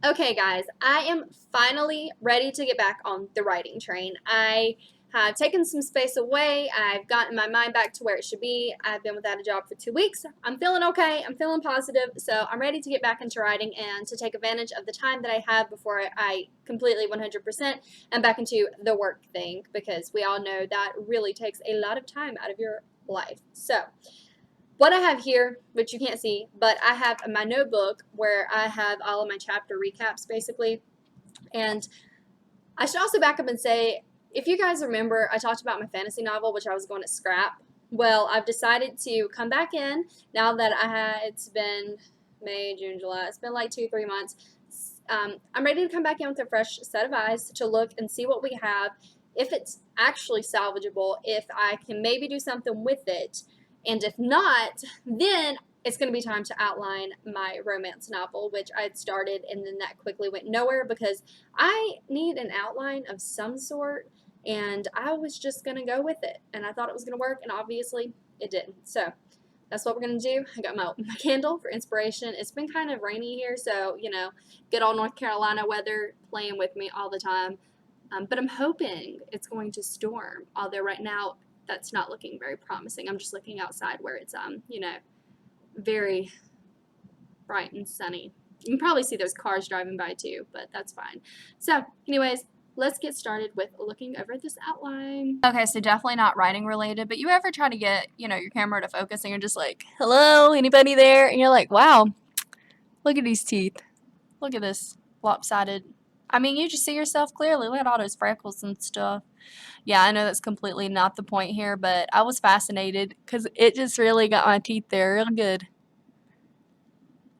Okay, guys, I am finally ready to get back on the writing train. I have taken some space away. I've gotten my mind back to where it should be. I've been without a job for 2 weeks. I'm feeling okay. I'm feeling positive. So I'm ready to get back into writing and to take advantage of the time that I have before I completely 100% am back into the work thing, because we all know that really takes a lot of time out of your life. So what I have here, which you can't see, but I have my notebook where I have all of my chapter recaps basically. And I should also back up and say, if you guys remember, I talked about my fantasy novel, which I was going to scrap. Well, I've decided to come back in now that it's been May, June, July. It's been like 2, 3 months. I'm ready to come back in with a fresh set of eyes to look and see what we have, if it's actually salvageable, if I can maybe do something with it. And if not, then it's going to be time to outline my romance novel, which I had started and then that quickly went nowhere because I need an outline of some sort, and I was just going to go with it. And I thought it was going to work, and obviously it didn't. So that's what we're going to do. I got my candle for inspiration. It's been kind of rainy here, so, good old North Carolina weather playing with me all the time. But I'm hoping it's going to storm, although right now that's not looking very promising. I'm just looking outside where it's, very bright and sunny. You can probably see those cars driving by too, but that's fine. So, anyways, let's get started with looking over this outline. Okay, so definitely not writing related, but you ever try to get, your camera to focus and you're just like, hello, anybody there? And you're like, wow, look at these teeth. Look at this lopsided. I mean, you just see yourself clearly. Look at all those freckles and stuff. Yeah, I know that's completely not the point here, but I was fascinated because it just really got my teeth there real good.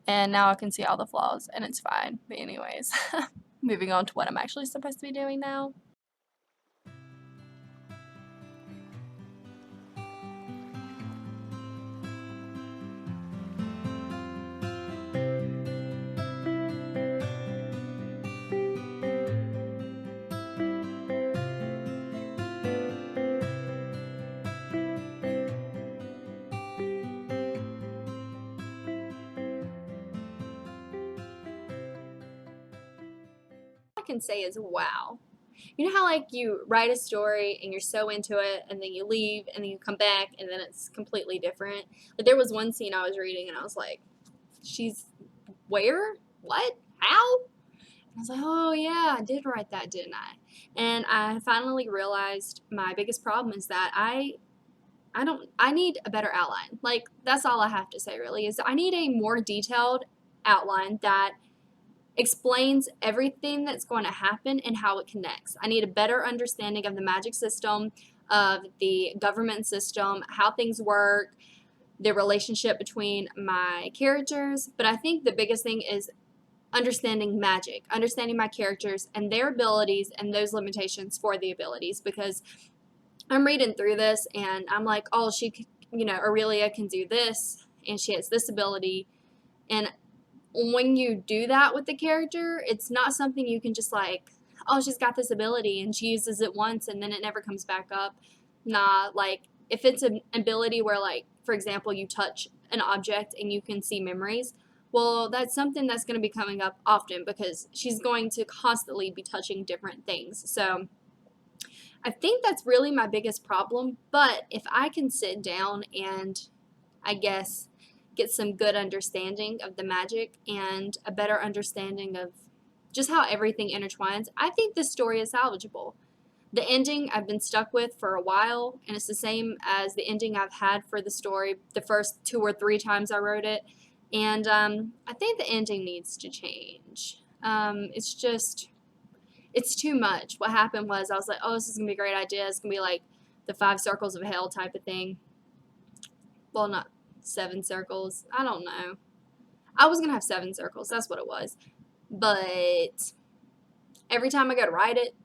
And now I can see all the flaws, and it's fine. But anyways, moving on to what I'm actually supposed to be doing now. I can say is wow. You know how like you write a story and you're so into it and then you leave and then you come back and then it's completely different. Like there was one scene I was reading and I was like, she's where? What? How? I was like, oh yeah, I did write that, didn't I? And I finally realized my biggest problem is that I need a better outline. Like that's all I have to say really, is I need a more detailed outline that explains everything that's going to happen and how it connects. I need a better understanding of the magic system, of the government system, how things work, the relationship between my characters. But I think the biggest thing is understanding magic, understanding my characters and their abilities and those limitations for the abilities, because I'm reading through this and I'm like, oh, Aurelia can do this and she has this ability. And when you do that with the character, it's not something you can just like, oh, she's got this ability and she uses it once and then it never comes back up. Nah, like if it's an ability where, like, for example, you touch an object and you can see memories, well, that's something that's going to be coming up often because she's going to constantly be touching different things. So I think that's really my biggest problem. But if I can sit down and, I guess, get some good understanding of the magic and a better understanding of just how everything intertwines, I think this story is salvageable. The ending I've been stuck with for a while, and it's the same as the ending I've had for the story the first 2 or 3 times I wrote it. And I think the ending needs to change. It's too much. What happened was I was like, oh, this is going to be a great idea. It's going to be like the 5 circles of hell type of thing. Well, not 7 circles. I don't know. I was going to have 7 circles. That's what it was. But every time I go to write it,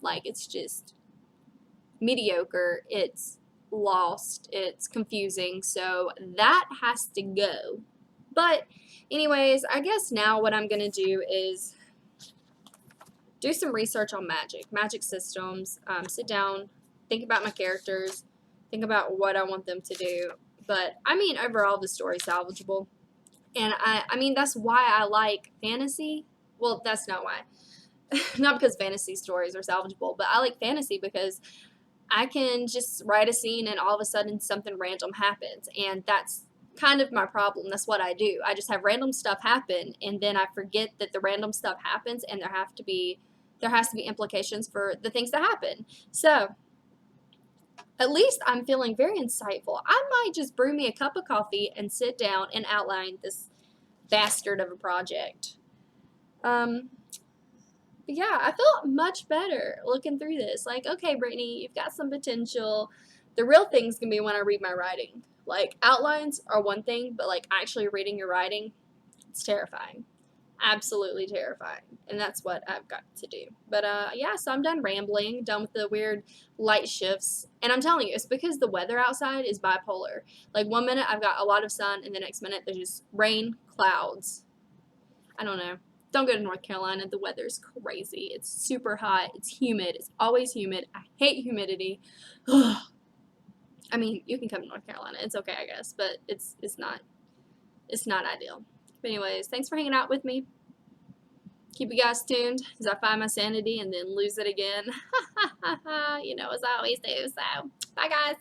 like it's just mediocre. It's lost. It's confusing. So that has to go. But anyways, I guess now what I'm going to do is do some research on magic systems, sit down, think about my characters, think about what I want them to do. But I mean, overall, the story's salvageable. And I mean, that's why I like fantasy. Well, that's not why. Not because fantasy stories are salvageable, but I like fantasy because I can just write a scene and all of a sudden something random happens. And that's kind of my problem. That's what I do. I just have random stuff happen and then I forget that the random stuff happens and there has to be implications for the things that happen. So at least I'm feeling very insightful. I might just brew me a cup of coffee and sit down and outline this bastard of a project. Um, but yeah, I feel much better looking through this. Like, okay, Brittany, you've got some potential. The real thing's gonna be when I read my writing. Like, outlines are one thing, but like actually reading your writing, it's terrifying. Absolutely terrifying. And that's what I've got to do. But yeah, so I'm done rambling, done with the weird light shifts. And I'm telling you, it's because the weather outside is bipolar. Like, one minute I've got a lot of sun, and the next minute there's just rain, clouds. I don't know. Don't go to North Carolina. The weather's crazy. It's super hot. It's humid. It's always humid. I hate humidity. Ugh. I mean, you can come to North Carolina. It's okay, I guess, but it's not ideal. But anyways, thanks for hanging out with me. Keep you guys tuned as I find my sanity and then lose it again. You know, as I always do. So, bye guys.